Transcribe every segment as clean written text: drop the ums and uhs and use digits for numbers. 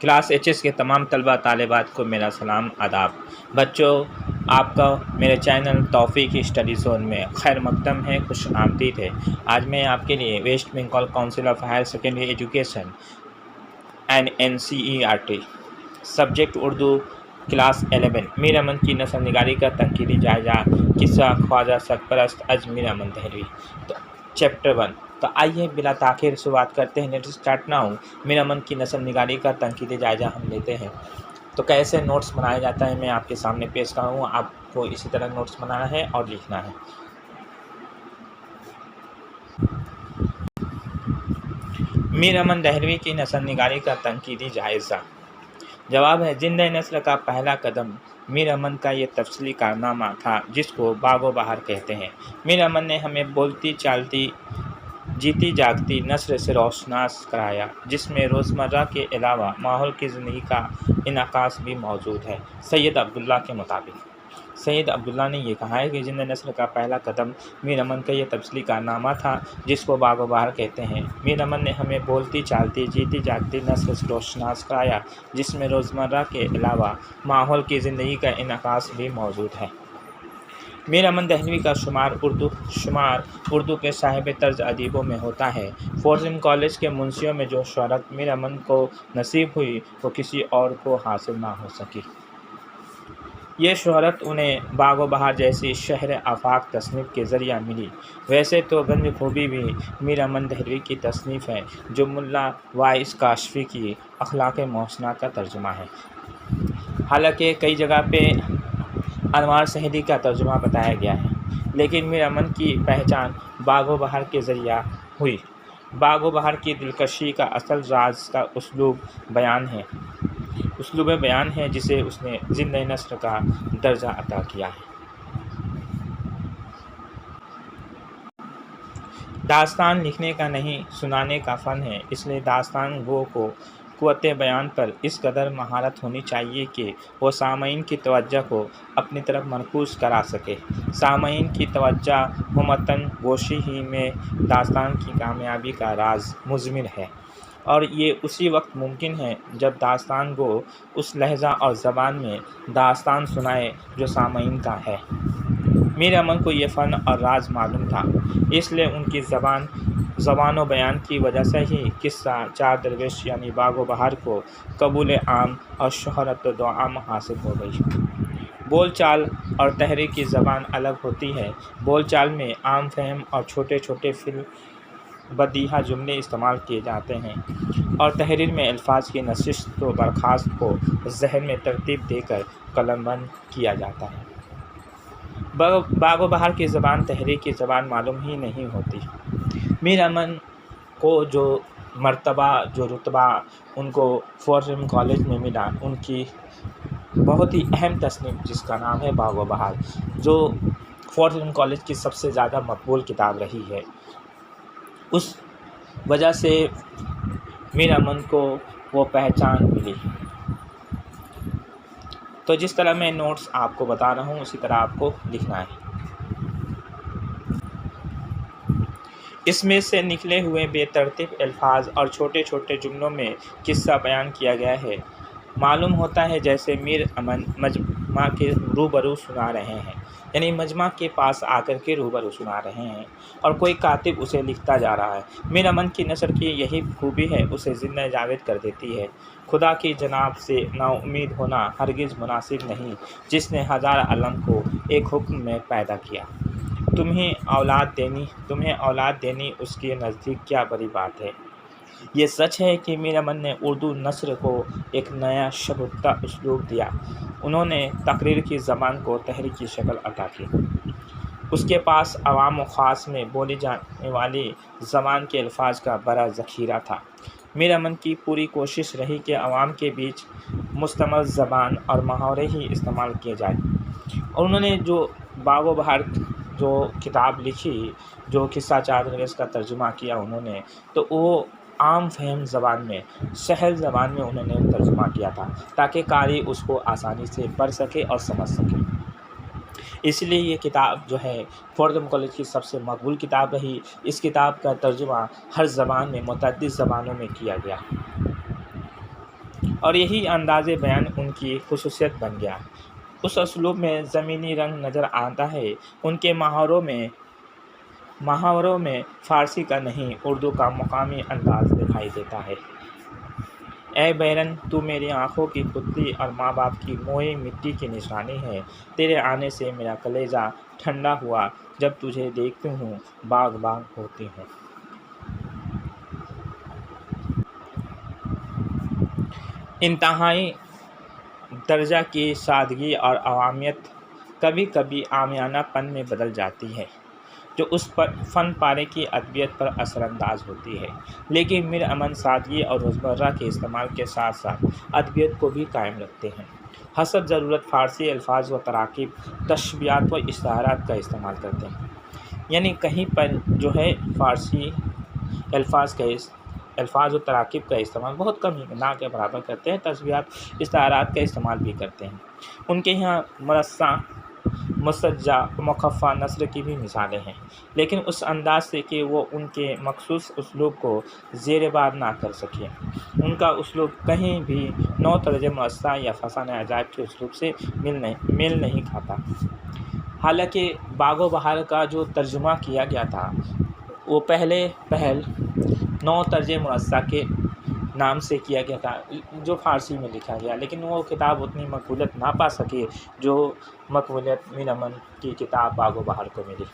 Class H کے تمام طلبہ طالبات کو میرا سلام آداب۔ بچوں، آپ کا میرے چینل توفیق اسٹڈی زون میں خیر مقدم ہے، خوش آمدید ہے۔ آج میں آپ کے لیے West Bengal council of higher secondary education NCERT subject Urdu class 11 Mir Amman کی نثر نگاری کا تنقیدی جائزہ قصہ خواجہ سرپرست از میر امن دہلوی چیپٹر 1۔ تو آئیے بلا تاخیر شروعات کرتے ہیں۔ Let's start now. میر امن کی نثر نگاری کا تنقیدی جائزہ ہم لیتے ہیں۔ تو کیسے نوٹس بنایا جاتا ہے میں آپ کے سامنے پیش کروں، آپ کو اسی طرح نوٹس بنانا ہے اور لکھنا ہے۔ میر امن دہلوی کی نثر نگاری کا تنقیدی جائزہ۔ جواب ہے، زندہ نثر کا پہلا قدم میر امن کا یہ تفصیلی کارنامہ تھا جس کو باغ و بہار کہتے ہیں۔ میر امن نے ہمیں بولتی چالتی جیتی جاگتی نثر سے روشناس کرایا جس میں روزمرہ کے علاوہ ماحول کی زندگی کا انعکاس بھی موجود ہے۔ سید عبداللہ کے مطابق سید عبداللہ نے یہ کہا ہے کہ زندہ نثر کا پہلا قدم میر امن کا یہ تفصیلی کارنامہ تھا جس کو باغ و بہار کہتے ہیں۔ میر امن نے ہمیں بولتی چالتی جیتی جاگتی نثر سے روشناس کرایا جس میں روزمرہ کے علاوہ ماحول کی زندگی کا انعکاس بھی موجود ہے۔ میر امن دہلوی کا شمار اردو کے صاحب طرز ادیبوں میں ہوتا ہے۔ فورسم کالج کے منشیوں میں جو شہرت میر امن کو نصیب ہوئی وہ کسی اور کو حاصل نہ ہو سکی۔ یہ شہرت انہیں باغ و بہار جیسی شہر آفاق تصنیف کے ذریعہ ملی۔ ویسے تو گنج خوبی بھی میر امن دہلوی کی تصنیف ہے جو ملا وائس کاشفی کی اخلاق محسنہ کا ترجمہ ہے۔ حالانکہ کئی جگہ پہ انوار سہیلی کا ترجمہ بتایا گیا ہے، لیکن میر امن کی پہچان باغ و بہار کے ذریعہ ہوئی۔ باغ و بہار کی دلکشی کا اصل راز کا اسلوب بیان ہے جسے اس نے زندہ نثر کا درجہ عطا کیا ہے۔ داستان لکھنے کا نہیں، سنانے کا فن ہے، اس لیے داستان گو کو قوت بیان پر اس قدر مہارت ہونی چاہیے کہ وہ سامعین کی توجہ کو اپنی طرف مرکوز کرا سکے۔ سامعین کی توجہ ممتن گوشی ہی میں داستان کی کامیابی کا راز مضمر ہے، اور یہ اسی وقت ممکن ہے جب داستان گو اس لہجہ اور زبان میں داستان سنائے جو سامعین کا ہے۔ میر امن کو یہ فن اور راز معلوم تھا، اس لیے ان کی زبان و بیان کی وجہ سے ہی قصہ چار درویش یعنی باغ و بہار کو قبول عام اور شہرت دو عام حاصل ہو گئی۔ بول چال اور تحریر کی زبان الگ ہوتی ہے۔ بول چال میں عام فہم اور چھوٹے چھوٹے فی البدیہہ جملے استعمال کیے جاتے ہیں، اور تحریر میں الفاظ کی نشست و برخاست کو ذہن میں ترتیب دے کر قلم بند کیا جاتا ہے۔ باغ و بہار کی زبان تحریر کی زبان معلوم ہی نہیں ہوتی۔ میر امن کو جو مرتبہ جو رتبہ ان کو فورسم کالج میں ملا، ان کی بہت ہی اہم تصنیف جس کا نام ہے باغ و بہار، جو فورسم کالج کی سب سے زیادہ مقبول کتاب رہی ہے، اس وجہ سے میر امن کو وہ پہچان ملی۔ تو جس طرح میں نوٹس آپ کو بتا رہا ہوں اسی طرح آپ کو لکھنا ہے۔ اس میں سے نکلے ہوئے بے ترتیب الفاظ اور چھوٹے چھوٹے جملوں میں قصہ بیان کیا گیا ہے۔ معلوم ہوتا ہے جیسے میر امن مجمع کے روبرو سنا رہے ہیں، یعنی مجمع کے پاس آ کر کے روبرو سنا رہے ہیں اور کوئی کاتب اسے لکھتا جا رہا ہے۔ میر امن کی نثر کی یہی خوبی ہے، اسے زندہ جاوید کر دیتی ہے۔ خدا کی جناب سے نا امید ہونا ہرگز مناسب نہیں، جس نے ہزار عالم کو ایک حکم میں پیدا کیا۔ تمہیں اولاد دینی اس کے نزدیک کیا بڑی بات ہے۔ یہ سچ ہے کہ میر امن نے اردو نثر کو ایک نیا شگفتہ اسلوب دیا۔ انہوں نے تقریر کی زبان کو تحریر کی شکل عطا کی۔ اس کے پاس عوام و خاص میں بولی جانے والی زبان کے الفاظ کا بڑا ذخیرہ تھا۔ میر امن کی پوری کوشش رہی کہ عوام کے بیچ مستعمل زبان اور محاورے ہی استعمال کیے جائیں، اور انہوں نے جو باغ و بہار جو کتاب لکھی، جو قصہ چار درویش کا ترجمہ کیا انہوں نے، تو وہ عام فہم زبان میں، سہل زبان میں انہوں نے ترجمہ کیا تھا تاکہ قاری اس کو آسانی سے پڑھ سکے اور سمجھ سکے۔ اس لیے یہ کتاب جو ہے فورسم کالج کی سب سے مقبول کتاب رہی۔ اس کتاب کا ترجمہ ہر زبان میں متعدد زبانوں میں کیا گیا، اور یہی انداز بیان ان کی خصوصیت بن گیا۔ اس اسلوب میں زمینی رنگ نظر آتا ہے، ان کے محاوروں میں فارسی کا نہیں اردو کا مقامی انداز دکھائی دیتا ہے۔ اے بیرن، تو میری آنکھوں کی پتلی اور ماں باپ کی موئی مٹی کی نشانی ہے، تیرے آنے سے میرا کلیجہ ٹھنڈا ہوا، جب تجھے دیکھتی ہوں باغ باغ ہوتی ہوں۔ انتہائی درجہ کی سادگی اور عوامیت کبھی کبھی عامیانہ پن میں بدل جاتی ہے، جو اس فن پارے کی ادبیت پر اثر انداز ہوتی ہے، لیکن میر امن سادگی اور روزمرہ کے استعمال کے ساتھ ساتھ ادبیت کو بھی قائم رکھتے ہیں۔ حسب ضرورت فارسی الفاظ و تراکیب، تشبیہات و اشتہارات کا استعمال کرتے ہیں، یعنی کہیں پر جو ہے فارسی الفاظ و تراکیب کا استعمال بہت کم ہی نہ کے برابر کرتے ہیں، تشبیہات اشتہارات کا استعمال بھی کرتے ہیں۔ ان کے یہاں مرصع، مسجع، مخفف نثر کی بھی مثالیں ہیں، لیکن اس انداز سے کہ وہ ان کے مخصوص اسلوب کو زیر بار نہ کر سکے۔ ان کا اسلوب کہیں بھی نو طرز مرصع یا فسانہ عجائب کے اسلوب سے میل نہیں کھاتا۔ حالانکہ باغ و بہار کا جو ترجمہ کیا گیا تھا وہ پہل نو طرز مرصع کے نام سے کیا گیا تھا، جو فارسی میں لکھا گیا، لیکن وہ کتاب اتنی مقبولیت نہ پا سکی جو مقبولیت میر امن کی کتاب باغ و بہار کو ملی۔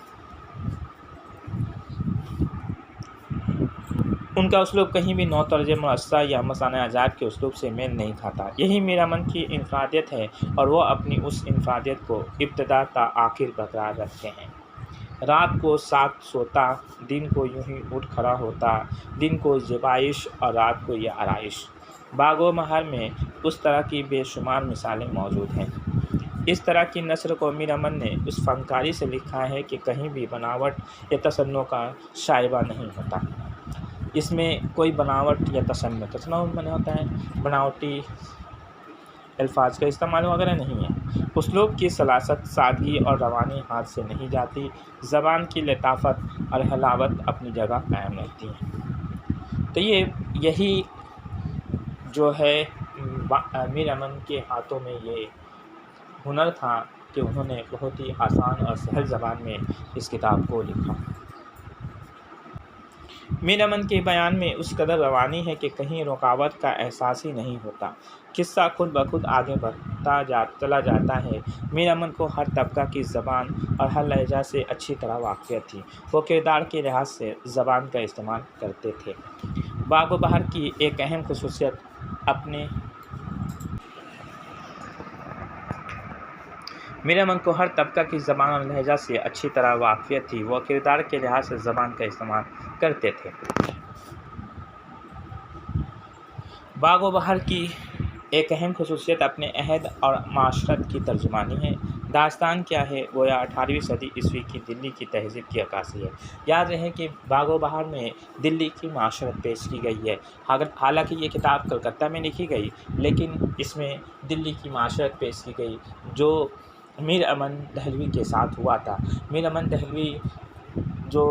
ان کا اسلوب کہیں بھی نو طرز مرصع یا فسانہ عجائب کے اسلوب سے میل نہیں کھاتا۔ یہی میر امن کی انفرادیت ہے، اور وہ اپنی اس انفرادیت کو ابتدا تا آخر برقرار رکھتے ہیں۔ رات کو ساکھ سوتا، دن کو یوں ہی اٹھ کھڑا ہوتا، دن کو زیبائش اور رات کو یہ آرائش۔ باغ و بہار میں اس طرح کی بے شمار مثالیں موجود ہیں۔ اس طرح کی نثر کو میر امن نے اس فنکاری سے لکھا ہے کہ کہیں بھی بناوٹ یا تصنع کا شائبہ نہیں ہوتا۔ اس میں کوئی بناوٹ یا تصنع میں ہوتا ہے، بناوٹی الفاظ کا استعمال وغیرہ نہیں ہے۔ اسلوب کی سلاست، سادگی اور روانی ہاتھ سے نہیں جاتی، زبان کی لطافت اور حلاوت اپنی جگہ قائم رہتی ہے۔ تو یہی جو ہے میر امن کے ہاتھوں میں یہ ہنر تھا کہ انہوں نے بہت ہی آسان اور سہل زبان میں اس کتاب کو لکھا۔ میر امن کے بیان میں اس قدر روانی ہے کہ کہیں رکاوٹ کا احساس ہی نہیں ہوتا۔ قصہ خود بخود آگے بڑھتا چلا جاتا ہے۔ میر امن کو ہر طبقہ کی زبان اور ہر لہجہ سے اچھی طرح واقفیت تھی۔ وہ کردار کے لحاظ سے زبان کا استعمال کرتے تھے۔ باغ و بہار کی ایک اہم خصوصیت میر امن کو ہر طبقہ کی زبان اور لہجہ سے اچھی طرح واقفیت تھی۔ وہ کردار کے لحاظ سے زبان کا استعمال کرتے تھے۔ باغ و بہار کی ایک اہم خصوصیت اپنے عہد اور معاشرت کی ترجمانی ہے۔ داستان کیا ہے؟ گویا 18ویں صدی عیسوی کی دلی کی تہذیب کی عکاسی ہے۔ یاد رہے کہ باغ و بہار میں دلی کی معاشرت پیش کی گئی ہے۔ حالانکہ یہ کتاب کلکتہ میں لکھی گئی، لیکن اس میں دلی کی معاشرت پیش کی گئی جو میر امن دہلوی کے ساتھ ہوا تھا۔ میر امن دہلوی جو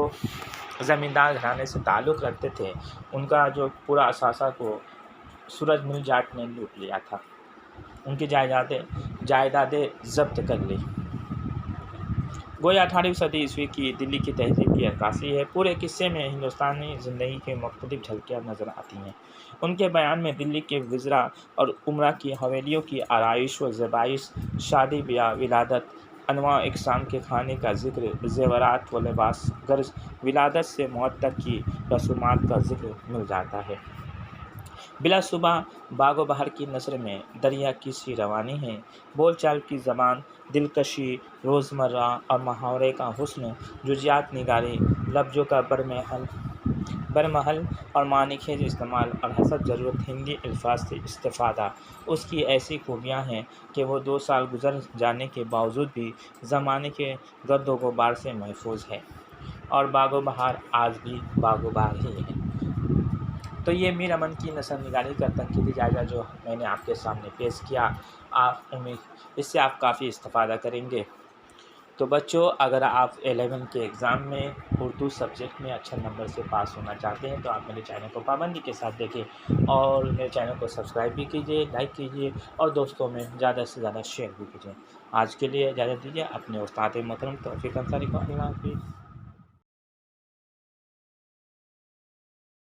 زمیندار گھرانے سے تعلق رکھتے تھے، ان کا جو پورا اثاثہ کو سورج مل جاٹ نے لوٹ لیا تھا، ان کی جائیدادیں ضبط کر لی۔ گویا 18ویں صدی عیسوی کی دلی کی تہذیب کی عکاسی ہے۔ پورے قصے میں ہندوستانی زندگی کی مختلف جھلکیاں نظر آتی ہیں۔ ان کے بیان میں دلی کے وزراء اور امراء کی حویلیوں کی آرائش و زیبائش، شادی بیاہ، ولادت، انواع و اقسام کے کھانے کا ذکر، زیورات و لباس، غرض ولادت سے موت تک کی رسومات کا ذکر مل جاتا ہے۔ بلا شبہ باغ و بہار کی نثر میں دریا کی سی روانی ہے۔ بول چال کی زبان، دلکشی، روزمرہ اور محاورے کا حسن، جزیات نگاری، لفظوں کا برمحل اور معنی خیز استعمال اور حسب ضرورت ہندی الفاظ سے استفادہ اس کی ایسی خوبیاں ہیں کہ وہ 2 سال گزر جانے کے باوجود بھی زمانے کے گرد و غبار سے محفوظ ہے، اور باغ و بہار آج بھی باغ و بہار ہی ہے۔ تو یہ میر امن کی نثر نگاری کا تنقیدی جائزہ جو میں نے آپ کے سامنے پیش کیا، اس سے آپ کافی استفادہ کریں گے۔ تو بچوں اگر آپ 11 کے ایگزام میں اردو سبجیکٹ میں اچھے نمبر سے پاس ہونا چاہتے ہیں تو آپ میرے چینل کو پابندی کے ساتھ دیکھیں اور میرے چینل کو سبسکرائب بھی کیجیے، لائک کیجیے اور دوستوں میں زیادہ سے زیادہ شیئر بھی کیجیے۔ آج کے لیے اجازت دیجیے، اپنے استاد محترم توفیق انصاری کو اللہ حافظ۔